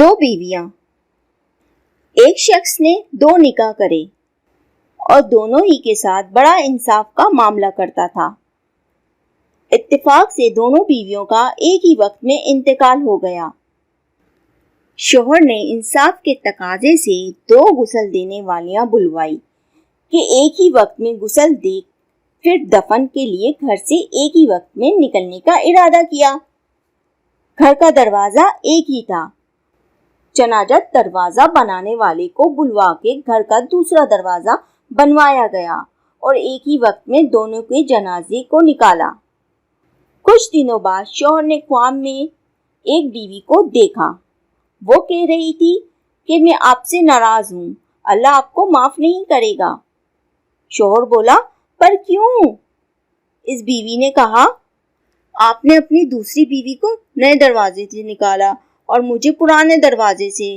دو بیویاں۔ ایک شخص نے دو نکاح کرے اور دونوں ہی کے ساتھ بڑا انصاف کا معاملہ کرتا تھا۔ اتفاق سے دونوں بیویوں کا ایک ہی وقت میں انتقال ہو گیا۔ شوہر نے انصاف کے تقاضے سے دو غسل دینے والیاں بلوائی کہ ایک ہی وقت میں غسل دے پھر دفن کے لیے گھر سے ایک ہی وقت میں نکلنے کا ارادہ کیا۔ گھر کا دروازہ ایک ہی تھا، چنانچہ دروازہ بنانے والے کو بلوا کے گھر کا دوسرا دروازہ بنوایا گیا اور ایک ہی وقت میں دونوں کے جنازے کو نکالا۔ کچھ دنوں بعد شوہر نے خواب میں ایک بیوی کو دیکھا۔ وہ کہہ رہی تھی کہ میں آپ سے ناراض ہوں، اللہ آپ کو معاف نہیں کرے گا۔ شوہر بولا، پر کیوں؟ اس بیوی نے کہا، آپ نے اپنی دوسری بیوی کو نئے دروازے سے نکالا اور مجھے پرانے دروازے سے۔